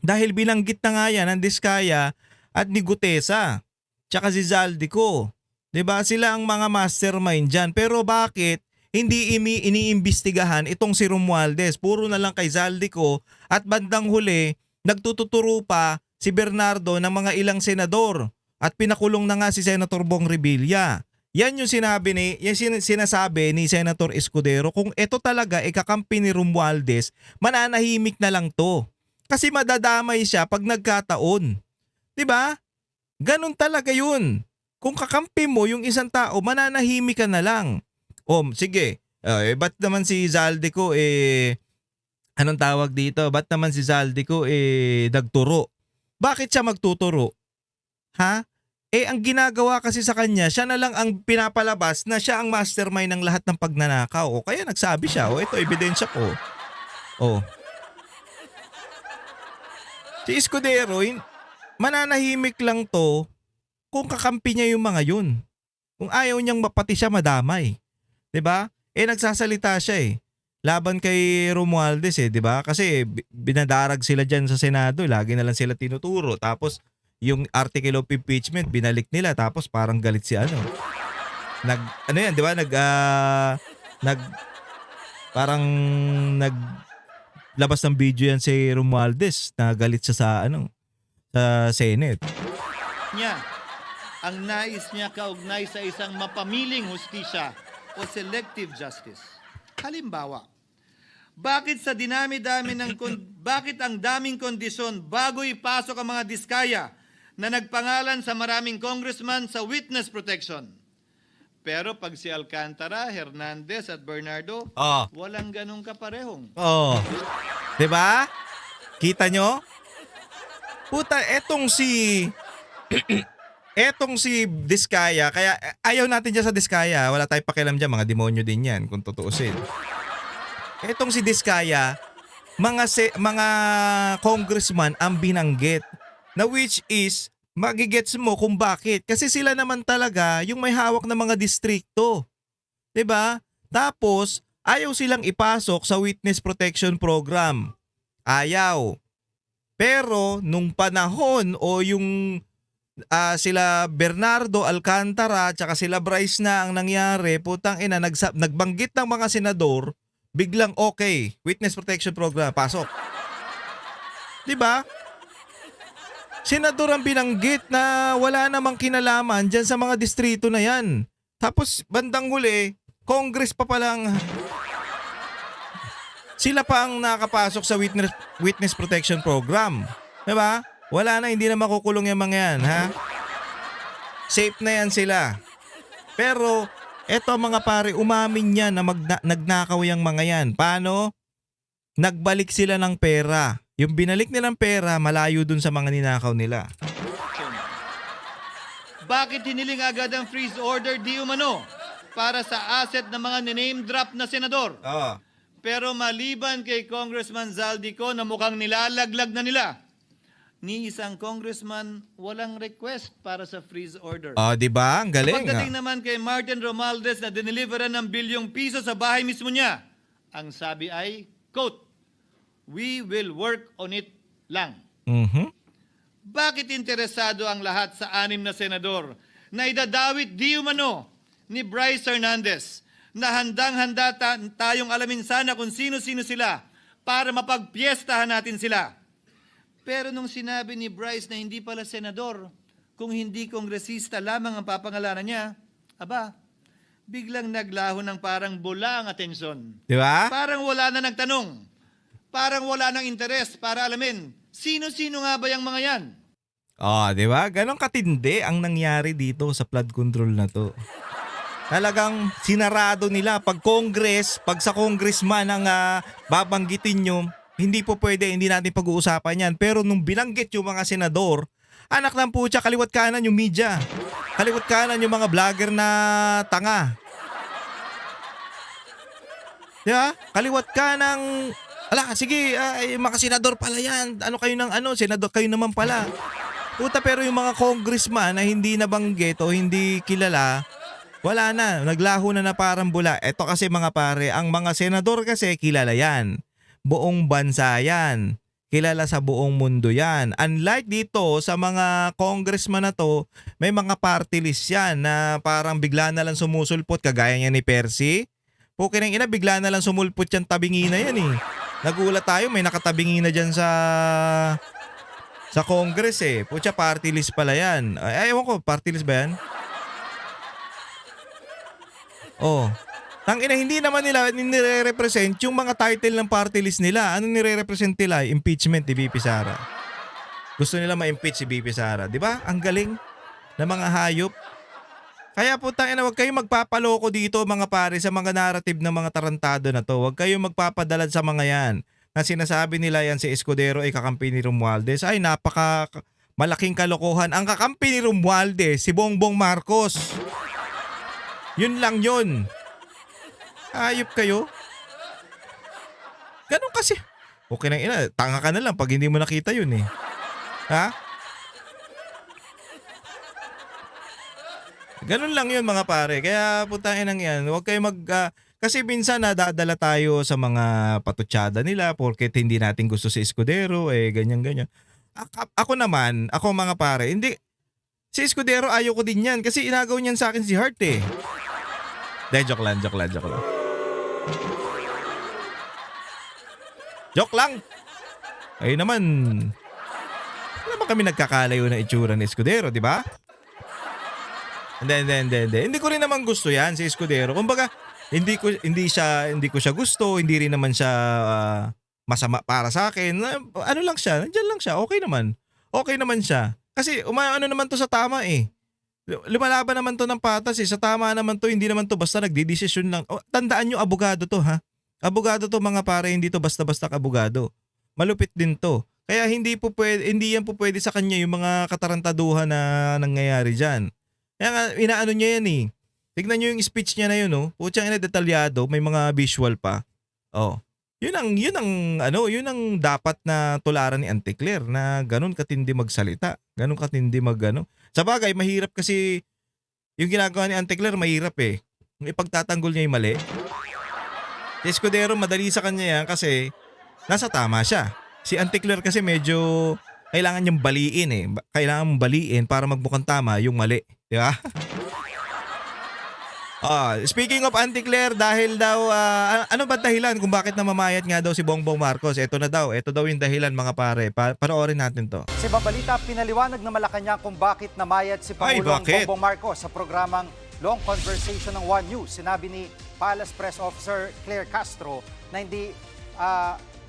Dahil binanggit na nga yan ang Diskaya at ni Gutesa. Tsaka si Zaldico. 'Di ba? Sila ang mga mastermind diyan. Pero bakit hindi iniimbestigahan itong si Romualdez? Puro na lang kay Zaldico at bandang huli nagtuturo pa si Bernardo ng mga ilang senador at pinakulong na nga si Senator Bong Revilla. Yan yung sinasabi ni Senator Escudero, kung ito talaga kakampi ni Romualdez, mananahimik na lang to. Kasi madadamay siya pag nagkataon. 'Di ba? Ganun talaga yun. Kung kakampi mo yung isang tao, mananahimik ka na lang. Sige. Ba't naman si Zaldico anong tawag dito? Ba't naman si Zaldico nagturo? Bakit siya magtuturo? Ha? ang ginagawa kasi sa kanya, siya na lang ang pinapalabas na siya ang mastermind ng lahat ng pagnanakaw. O kaya nagsabi siya, ito ebidensya ko. O. Si Escudero, mananahimik lang to kung kakampi niya yung mga yun. Kung ayaw niyang pati siya madamay. 'Di ba? Nagsasalita siya laban kay Romualdez 'di ba? Kasi binadarag sila diyan sa Senado, lagi na lang sila tinuturo. Tapos yung article of impeachment binalik nila, tapos parang galit si ano yan, 'di ba? Parang naglabas ng video yan si Romualdez na galit siya sa sa Senate. Ang nais niya kaugnay sa isang mapamiling hustisya o selective justice. Halimbawa, bakit ang daming kondisyon bago ipasok ang mga diskaya na nagpangalan sa maraming congressman sa witness protection? Pero pag si Alcantara, Hernandez at Bernardo, walang ganong kaparehong. 'Di ba? Kita nyo? Puta, etong si Diskaya, kaya ayaw natin dyan sa Diskaya, wala tayong pakialam dyan, mga demonyo din yan kung tutuusin. Etong si Diskaya, mga congressman ang binanggit, na which is magigets mo kung bakit, kasi sila naman talaga yung may hawak ng mga distrikto, 'di ba? Tapos ayaw silang ipasok sa witness protection program, ayaw. Pero nung panahon o yung sila Bernardo Alcantara at sila Bryce na ang nangyari, putang ina, nagbanggit ng mga senador, biglang okay, witness protection program, pasok. 'Di ba? Senador ang binanggit na wala namang kinalaman diyan sa mga distrito na 'yan. Tapos bandang huli, Congress pa palang sila pa ang nakapasok sa witness protection program. 'Di ba? Wala na, hindi na makukulong yung mga yan, ha? Safe na yan sila. Pero, eto mga pare, umamin yan na nagnakaw yung mga yan. Paano? Nagbalik sila ng pera. Yung binalik nilang pera, malayo dun sa mga ninakaw nila. Bakit hiniling agad ang freeze order di umano para sa asset ng mga name drop na senador? Pero maliban kay Congressman Zaldico na mukhang nilalaglag na nila, ni isang congressman walang request para sa freeze order. Di ba? Ang galing. Pagdating naman kay Martin Romualdez na dineliveran ng bilyong piso sa bahay mismo niya, ang sabi ay, quote, "We will work on it lang." Bakit interesado ang lahat sa 6 na senador na idadawit di umano ni Bryce Hernandez na handang-handa tayong alamin sana kung sino-sino sila para mapagpiestahan natin sila? Pero nung sinabi ni Bryce na hindi pala senador, kung hindi kongresista lamang ang papangalanan niya, biglang naglaho ng parang bula ang atensyon. Di ba? Parang wala na nagtanong. Parang wala nang interes para alamin, sino-sino nga ba yung mga yan? Di ba? Ganon katindi ang nangyari dito sa flood control na to. Talagang sinarado nila pag sa congressman ang babanggitin nyo, hindi po pwede, hindi natin pag-uusapan yan. Pero nung binanggit yung mga senador, anak ng putya, kaliwat kanan yung media. Kaliwat kanan yung mga vlogger na tanga. Diba? Kaliwat kanang, sige, mga senador pala yan. Ano kayo ng senador kayo naman pala. Puta, pero yung mga congressman na hindi nabanggit o hindi kilala, wala na, naglaho na parang bula. Ito kasi mga pare, ang mga senador kasi kilala yan. Buong bansa yan. Kilala sa buong mundo yan. Unlike dito sa mga congressman na to, may mga party list yan na parang bigla na lang sumusulpot, kagaya niya ni Percy. Pukin ng ina, bigla na lang sumulpot yan, tabingi na yan eh. Nagulat tayo, may nakatabingi na dyan sa Congress eh. Putya, party list pala yan. Ewan ko, party list ba yan? Tangina, hindi naman nila nire-represent yung mga title ng party list nila. Ano nire-represent nila? Impeachment ni VP Sara. Gusto nila ma-impeach si VP Sara. Di ba? Ang galing na mga hayop. Kaya po tangina, wag kayong magpapaloko dito mga pare sa mga narrative ng mga tarantado na to. Wag kayong magpapadalad sa mga yan. Na sinasabi nila yan si Escudero ay kakampi ni Romualdez. Ay, malaking kalokohan. Ang kakampi ni Romualdez, si Bongbong Marcos. Yun lang yun. Ayop kayo. Ganun kasi. Okay na ina, tanga ka na lang pag hindi mo nakita yun eh. Ha? Ganun lang yun mga pare. Kaya putangin ng yan. Huwag kayo kasi minsan nadadala tayo sa mga patutsada nila porket hindi natin gusto si Escudero, ganyan-ganyan. Ako naman, ako mga pare, hindi. Si Escudero ayaw ko din yan kasi inagaw niyan sa akin si Hart eh. Joke lang. Joke lang. Ayun naman. Wala naman kami nagkakalayo na itsura ni Escudero, di ba? Hindi ko rin naman gusto yan si Escudero. Kumbaga, hindi ko siya gusto, hindi rin naman siya masama para sa akin. Ano lang siya, nandiyan lang siya, okay naman. Okay naman siya. Kasi ano naman to sa tama eh. Lumalaban naman to ng patas eh. Sa tama naman to, hindi naman to basta nagdidesisyon lang. Tandaan nyo, abogado to ha. Abogado to mga pare, hindi to basta-basta abogado. Malupit din to. Kaya hindi yan po pwede sa kanya yung mga katarantaduhan na nangyayari dyan. Kaya nga, inaano niya yan eh. Tignan nyo yung speech niya na yun, oh. Putsang ina, detalyado, may mga visual pa. Oh. Yun ang dapat na tularan ni Anticler na ganun katindi magsalita. Ganun katindi Sa bagay, mahirap kasi yung ginagawa ni Anticler, mahirap eh. Ipagtatanggol niya yung mali. Si Escudero, madali sa kanya yan kasi nasa tama siya. Si Anticler kasi medyo kailangan niyang baliin eh. Kailangan mong baliin para magmukhang tama yung mali. Di ba? Speaking of Anticler, dahil daw, ano ba dahilan kung bakit namamayat nga daw si Bongbong Marcos? Ito daw yung dahilan mga pare. Panoorin natin to. Sa ibang balita, pinaliwanag ng Malacanang kung bakit namayat si Pangulong Bongbong Marcos sa programang Long Conversation ng One News. Sinabi ni Palace Press Officer Claire Castro na hindi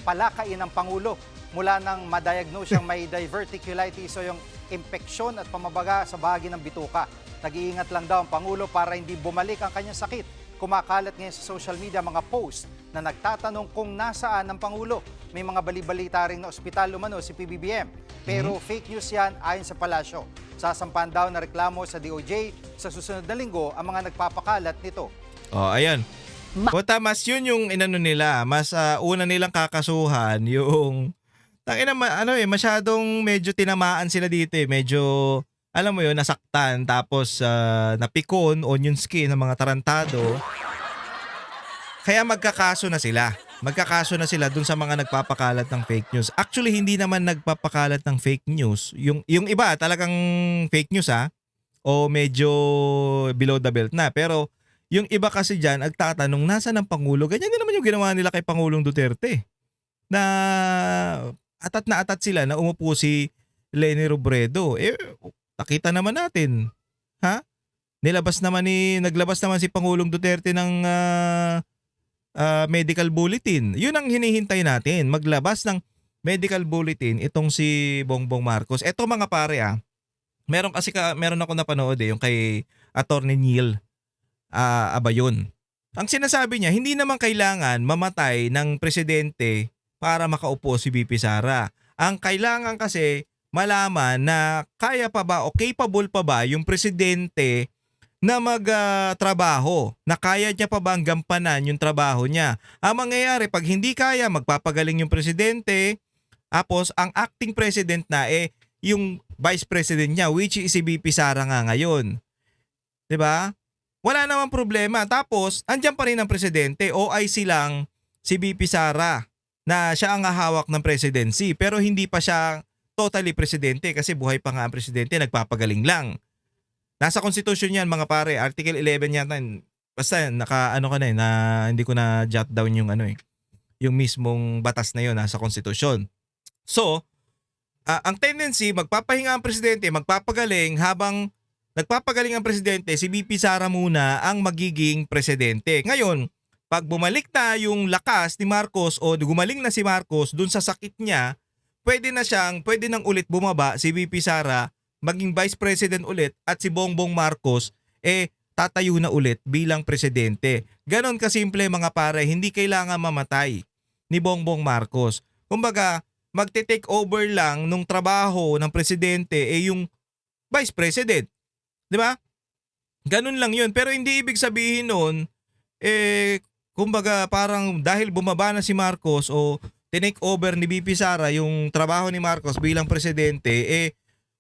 palakain ng Pangulo mula nang madiagnose siyang may diverticulitis o yung impeksyon at pamabaga sa bahagi ng bituka. Nag-iingat lang daw ang Pangulo para hindi bumalik ang kanyang sakit. Kumakalat ngayon sa social media mga post na nagtatanong kung nasaan ang Pangulo. May mga balibalita rin na ospital umano si PBBM. Pero fake news yan ayon sa palasyo. Sasampan daw na reklamo sa DOJ sa susunod na linggo ang mga nagpapakalat nito. Ayan. Puta, mas yun yung inano nila. Mas una nilang kakasuhan yung masyadong medyo tinamaan sila dito eh. Medyo alam mo yun, nasaktan, tapos napikon, onion skin ng mga tarantado. Kaya magkakaso na sila dun sa mga nagpapakalat ng fake news. Actually, hindi naman nagpapakalat ng fake news. Yung iba talagang fake news o medyo below the belt na. Pero yung iba kasi dyan, nagtatanong, nasaan ang Pangulo? Ganyan din naman yung ginawa nila kay Pangulong Duterte. Na atat sila na umupo si Leni Robredo. Nakita naman natin. Naglabas naman si Pangulong Duterte ng medical bulletin. Yun ang hinihintay natin. Maglabas ng medical bulletin itong si Bongbong Marcos. Eto mga pare meron ako napanood yung kay Attorney Neil Abayon. Ang sinasabi niya, hindi naman kailangan mamatay ng presidente para makaupo si VP Sara. Ang kailangan kasi malaman na kaya pa ba o capable pa ba yung presidente na magtrabaho, na kaya niya pa ba ang gampanan yung trabaho niya. Ang mangyayari, pag hindi kaya, magpapagaling yung presidente, tapos ang acting president na yung vice president niya, which is si VP Sara nga ngayon. 'Di ba? Wala namang problema. Tapos, andyan pa rin ang presidente, OIC lang si VP Sara na siya ang hahawak ng presidency, pero hindi pa siya totally presidente kasi buhay pa nga ang presidente, nagpapagaling lang. Nasa konstitusyon yan mga pare, Article 11 yata. Basta na hindi ko na jot down yung yung mismong batas na yon nasa konstitusyon. So, ang tendency, magpapahinga ang presidente, magpapagaling, habang nagpapagaling ang presidente, si VP Sara muna ang magiging presidente. Ngayon, pag bumalik na yung lakas ni Marcos o gumaling na si Marcos dun sa sakit niya, pwede nang ulit bumaba si VP Sara, maging vice president ulit, at si Bongbong Marcos tatayo na ulit bilang presidente. Ganon kasimple mga pare, hindi kailangan mamatay ni Bongbong Marcos. Kumbaga, magte-take over lang nung trabaho ng presidente yung vice president. 'Di ba? Ganun lang 'yun. Pero hindi ibig sabihin noon kumbaga parang dahil bumaba na si Marcos o tinake over ni BP Sara yung trabaho ni Marcos bilang presidente,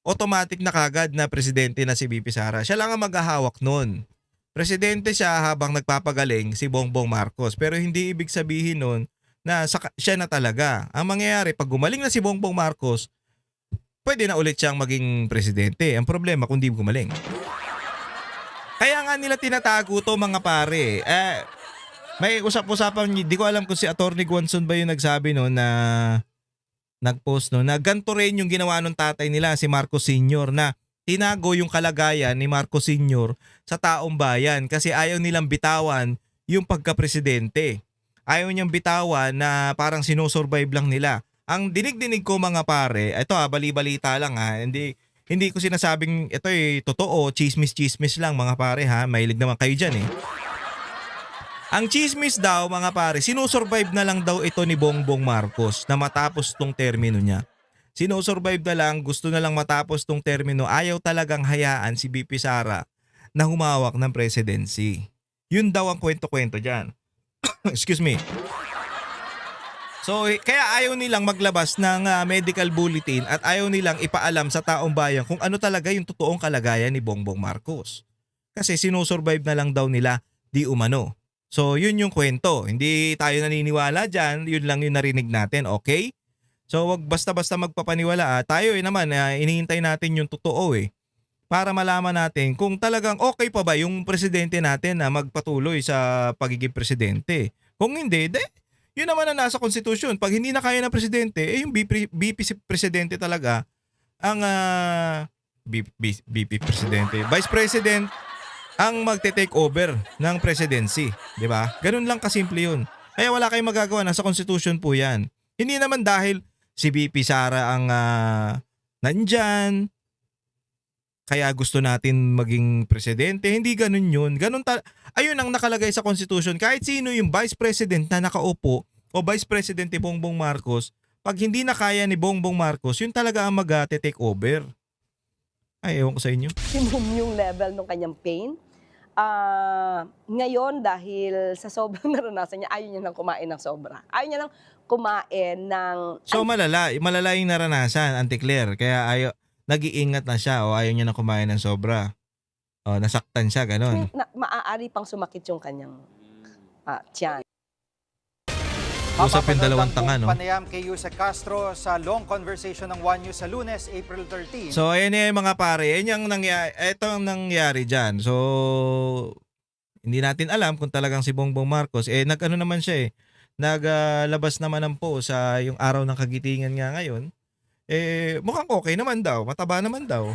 automatic na kagad na presidente na si BP Sara. Siya lang ang maghahawak nun. Presidente siya habang nagpapagaling si Bongbong Marcos. Pero hindi ibig sabihin nun na siya na talaga. Ang mangyayari, pag gumaling na si Bongbong Marcos, pwede na ulit siyang maging presidente. Ang problema kung di gumaling. Kaya nga nila tinatago to mga pare. May usap-usapan, di ko alam kung si Atty. Guanzon ba yung nagsabi no na nag-post no na ganito rin yung ginawa ng tatay nila si Marcos Sr. na tinago yung kalagayan ni Marcos Sr. sa taong bayan kasi ayaw nilang bitawan yung pagka-presidente. Ayaw niyang bitawan na parang sinusurvive lang nila. Ang dinig-dinig ko mga pare, ito bali-balita lang hindi ko sinasabing ito totoo, chismis-chismis lang mga pare mahilig naman kayo dyan Ang chismis daw mga pare, sinusurvive na lang daw ito ni Bongbong Marcos na matapos tong termino niya. Sinusurvive na lang, gusto na lang matapos tong termino, ayaw talagang hayaan si BP Sara na humawak ng presidency. Yun daw ang kwento-kwento dyan. Excuse me. So kaya ayaw nilang maglabas ng medical bulletin at ayaw nilang ipaalam sa taong bayan kung ano talaga yung totoong kalagayan ni Bongbong Marcos. Kasi sinusurvive na lang daw nila di umano. So yun yung kwento. Hindi tayo naniniwala dyan, yun lang yung narinig natin, okay? So wag basta-basta magpapaniwala. Tayo naman, iniintay natin yung totoo para malaman natin kung talagang okay pa ba yung presidente natin na magpatuloy sa pagiging presidente. Kung hindi, yun naman na nasa konstitusyon. Pag hindi na kaya ng presidente, yung BP presidente talaga ang BP presidente, vice president ang magte-take over ng presidency, 'di ba? Ganun lang kasimple 'yun. Kaya wala kayong magagawa, nasa constitution po 'yan. Hindi naman dahil si BP Sara ang nandyan, kaya gusto natin maging presidente. Hindi ganun 'yun. Ayun ang nakalagay sa constitution. Kahit sino yung vice president na nakaupo o vice president ni Bongbong Marcos, pag hindi na kaya ni Bongbong Marcos, yun talaga ang mag-take over. Ay, ewan ko sa inyo. Maximum yung level ng kanyang pain. Ngayon, dahil sa sobrang naranasan niya, ayaw niya nang kumain ng sobra. Ayaw niya nang kumain ng... So malala yung naranasan, Auntie Claire. Kaya nag-iingat na siya o ayaw niya nang kumain ng sobra. O, nasaktan siya, ganon. Maaari pang sumakit yung kanyang tiyan. Usapin dalawang tanga, no? Panayam kay Yusek Castro sa long conversation ng One News sa Lunes, April 13. So ayan mga pare, ito ang nangyari dyan. So hindi natin alam kung talagang si Bongbong Marcos, nag-ano naman siya naglabas naman ng post sa yung araw ng kagitingan nga ngayon. Mukhang okay naman daw, mataba naman daw.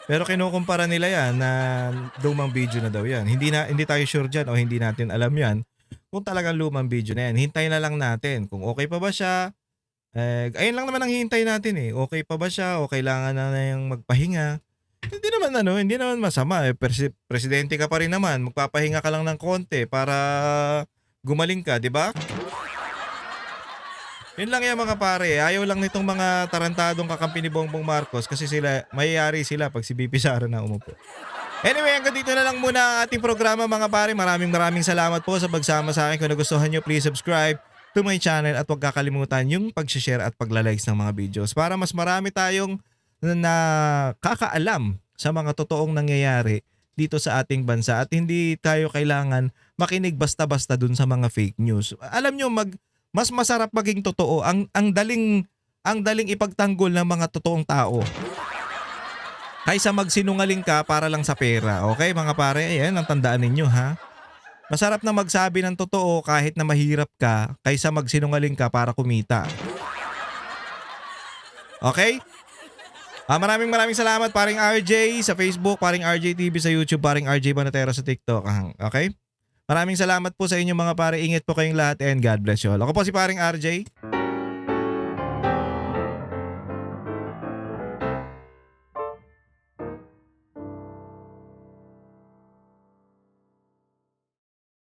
Pero kinukumpara nila yan na lumang video na daw yan. Hindi tayo sure dyan o hindi natin alam yan. Kung talagang lumang video na yan, hintayin na lang natin kung okay pa ba siya. Ayun lang naman ang hihintay natin Okay pa ba siya o kailangan na yung magpahinga. Hindi naman masama. Presidente ka pa rin naman. Magpapahinga ka lang ng konti para gumaling ka, di ba? Yun lang yan mga pare. Ayaw lang nitong mga tarantadong kakampi ni Bongbong Marcos kasi mayayari sila pag si BP Sara na umupo. Anyway, hanggang dito na lang muna ang ating programa mga pare. Maraming salamat po sa pagsama sa akin. Kung nagustuhan nyo, please subscribe to my channel at huwag kakalimutan yung pag-share at pagla-likes ng mga videos para mas marami tayong nakakaalam sa mga totoong nangyayari dito sa ating bansa at hindi tayo kailangan makinig basta-basta dun sa mga fake news. Alam nyo, mas masarap maging totoo. Ang daling ipagtanggol ng mga totoong tao kaysa magsinungaling ka para lang sa pera. Okay mga pare? Ayan, ang tandaan ninyo Masarap na magsabi ng totoo kahit na mahirap ka kaysa magsinungaling ka para kumita. Okay? Maraming salamat paring RJ sa Facebook, paring RJ TV sa YouTube, paring RJ Banatero sa TikTok. Okay? Maraming salamat po sa inyo mga pare. Ingat po kayong lahat and God bless you all. Ako po si paring RJ.